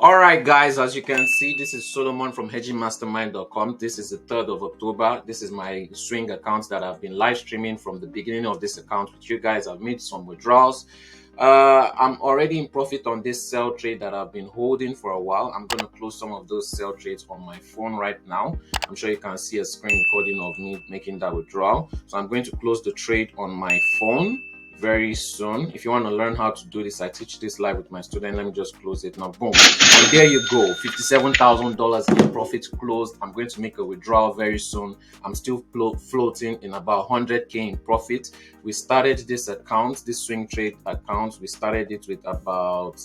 All right, guys, as you can see, this is Solomon from hedgingmastermind.com. This is the 3rd of October. This is my swing account that I've been live streaming from the beginning of this account with you guys. I've made some withdrawals. I'm already in profit on this sell trade that I've been holding for a while. I'm going to close some of those sell trades on my phone right now. I'm sure you can see a screen recording of me making that withdrawal. So I'm going to close the trade on my phone very soon. If you want to learn how to do this, I teach this live with my student. Let me just close it now. Boom. And there you go. $57,000 in profit closed. I'm going to make a withdrawal very soon. I'm still floating in about 100K in profit. We started this account, this swing trade account. We started it with about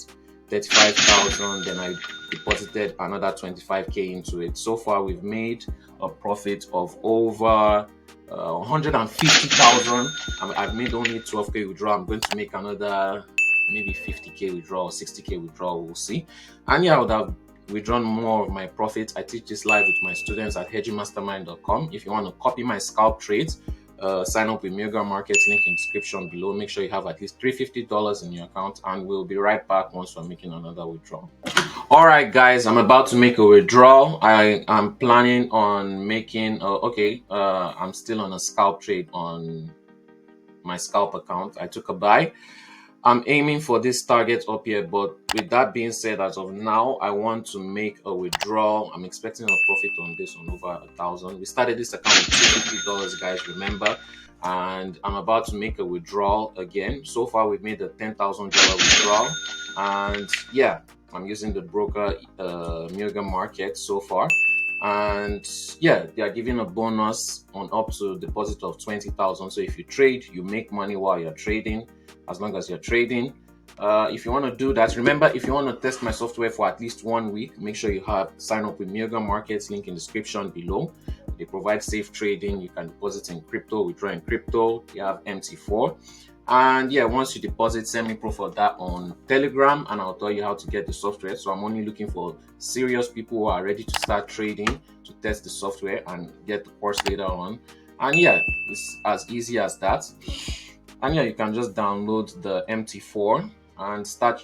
35,000. Then I deposited another 25K into it. So far, we've made a profit of over 150,000. I've made only 12K withdrawal. I'm going to make another maybe 50K withdrawal, 60K withdrawal, we'll see. And yeah, I would have withdrawn more of my profits. I teach this live with my students at hedgingmastermind.com. If you want to copy my scalp trades, sign up with Mega Markets, link in description below. Make sure you have at least $350 in your account, and we'll be right back once we're making another withdrawal. All right, guys, I'm about to make a withdrawal. I am planning on making I'm still on a scalp trade on my scalp account. I took a buy. I'm aiming for this target up here, but with that being said, as of now, I want to make a withdrawal. I'm expecting a profit on this on over 1,000. We started this account with $250, guys, remember, and I'm about to make a withdrawal again. So far, we've made a $10,000 withdrawal, and yeah, I'm using the broker Mega Market so far. And yeah, they are giving a bonus on up to deposit of 20,000. So if you trade, you make money while you're trading, as long as you're trading. If you want to do that, remember, if you want to test my software for at least 1 week, make sure you sign up with Mega Markets, link in the description below. They provide safe trading. You can deposit in crypto, withdraw in crypto. You have MT4. And yeah, once you deposit, send me proof of that on Telegram, and I'll tell you how to get the software. So I'm only looking for serious people who are ready to start trading, to test the software and get the course later on. And yeah, it's as easy as that. And yeah, you can just download the MT4 and start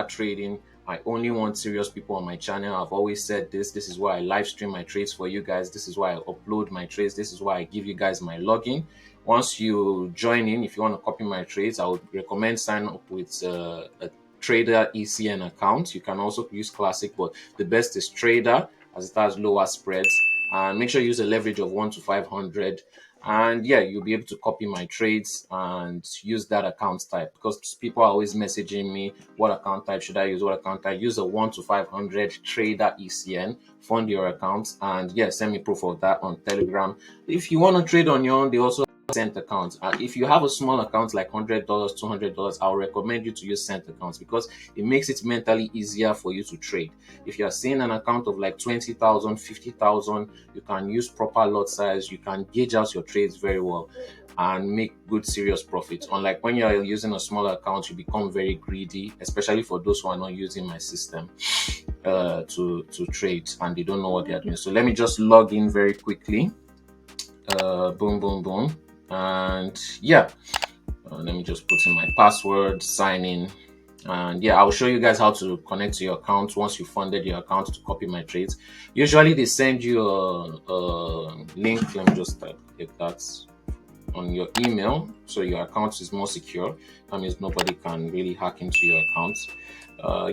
trading. I only want serious people on my channel. I've always said this. This is why I live stream my trades for you guys. This is why I upload my trades. This is why I give you guys my login. Once you join in, if you want to copy my trades, I would recommend sign up with a Trader ECN account. You can also use Classic, but the best is Trader, as it has lower spreads. And make sure you use a leverage of 1 to 500. And yeah, you'll be able to copy my trades and use that account type, because people are always messaging me, what account type should I use, what account type. Use a 1 to 500 Trader ECN, fund your account, and yeah, send me proof of that on Telegram. If you want to trade on your own, they also Cent accounts. If you have a small account like $100, $200, I'll recommend you to use Cent accounts, because it makes it mentally easier for you to trade. If you are seeing an account of like 20,000, 50,000, you can use proper lot size. You can gauge out your trades very well and make good serious profits. Unlike when you're using a smaller account, you become very greedy, especially for those who are not using my system to trade and they don't know what they are doing. So let me just log in very quickly. Boom, boom, boom. And yeah, let me just put in my password, sign in, and yeah, I'll show you guys how to connect to your account once you funded your account to copy my trades. Usually they send you a link. Let me just type that on your email, so your account is more secure. That means nobody can really hack into your account.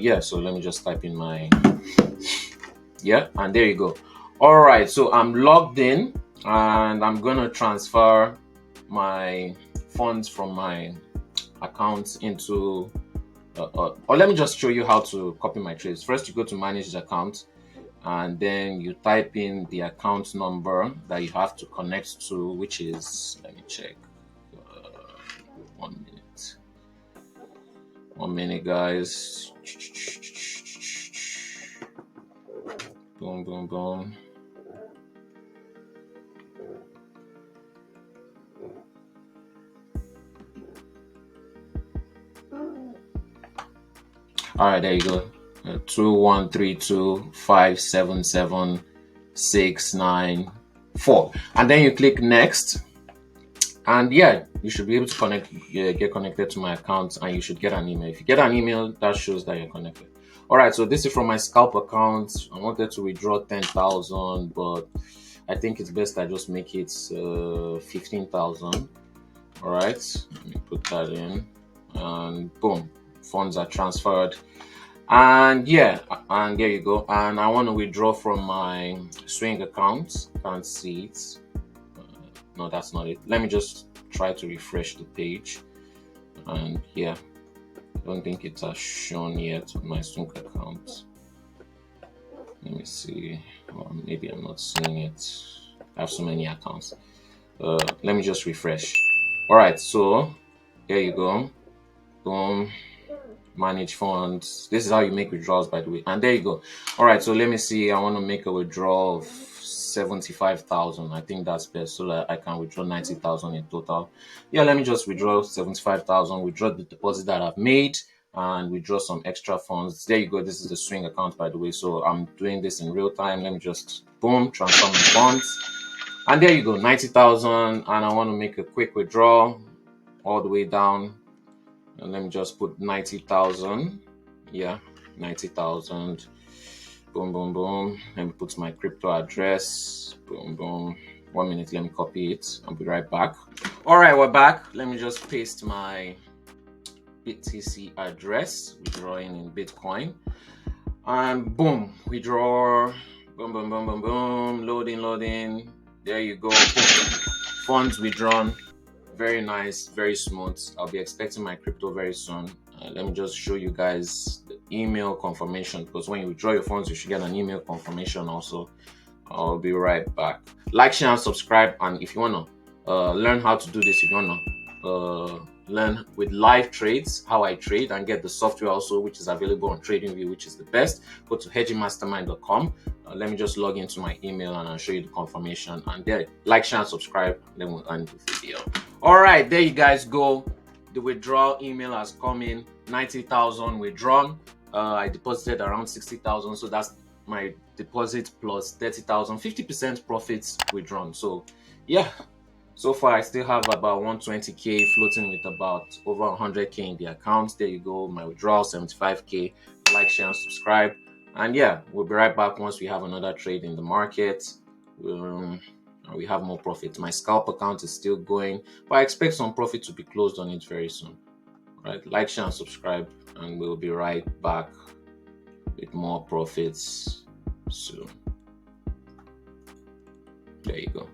Yeah, so let me just type in my and there you go. All right, so I'm logged in and I'm gonna transfer my funds from my account into or let me just show you how to copy my trades. First, you go to manage the account, and then you type in the account number that you have to connect to, which is, let me check, 1 minute guys. Boom, boom, boom. All right, there you go. 213257769 and then you click next, and yeah, you should be able to get connected to my account, and you should get an email. If you get an email, that shows that you're connected. All right, so this is from my scalp account. I wanted to withdraw 10,000, but I think it's best I just make it 15,000. All right, let me put that in, and boom, funds are transferred. And yeah, and there you go. And I want to withdraw from my swing account. Can't see it. No, that's not it. Let me just try to refresh the page. And yeah, I don't think it has shown yet on my swing account. Let me see. Or maybe I'm not seeing it. I have so many accounts. Let me just refresh. All right, so there you go. Boom. Manage funds. This is how you make withdrawals, by the way. And there you go. All right, so let me see. I want to make a withdrawal of 75,000. I think that's best, so that I can withdraw 90,000 in total. Yeah, let me just withdraw 75,000. Withdraw the deposit that I've made and withdraw some extra funds. There you go. This is the swing account, by the way. So I'm doing this in real time. Let me just boom, transfer my funds. And there you go, 90,000. And I want to make a quick withdrawal all the way down. And let me just put 90,000. Yeah, 90,000. Boom, boom, boom. Let me put my crypto address. Boom, boom. 1 minute, let me copy it. I'll be right back. All right, we're back. Let me just paste my BTC address, withdrawing in Bitcoin. And boom, withdraw. Boom, boom, boom, boom, boom. Loading, loading. There you go. Boom. Funds withdrawn. Very nice, very smooth. I'll be expecting my crypto very soon. Let me just show you guys the email confirmation, because when you withdraw your funds, you should get an email confirmation also. I'll be right back. Like, share, and subscribe. And if you want to learn how to do this, if you want to learn with live trades, how I trade, and get the software also, which is available on TradingView, which is the best, go to hedgingmastermind.com. Let me just log into my email and I'll show you the confirmation. And there, like, share, and subscribe. Then we'll end the video. All right, there you guys go. The withdrawal email has come in. 90,000 withdrawn. I deposited around 60,000, so that's my deposit plus 30,000, 50% profits withdrawn. So yeah, so far I still have about 120k floating with about over 100k in the account. There you go, my withdrawal 75k. Like, share, and subscribe. And yeah, we'll be right back once we have another trade in the market. We have more profit. My scalp account is still going, but I expect some profit to be closed on it very soon. All right, like, share, and subscribe, and we'll be right back with more profits soon. There you go.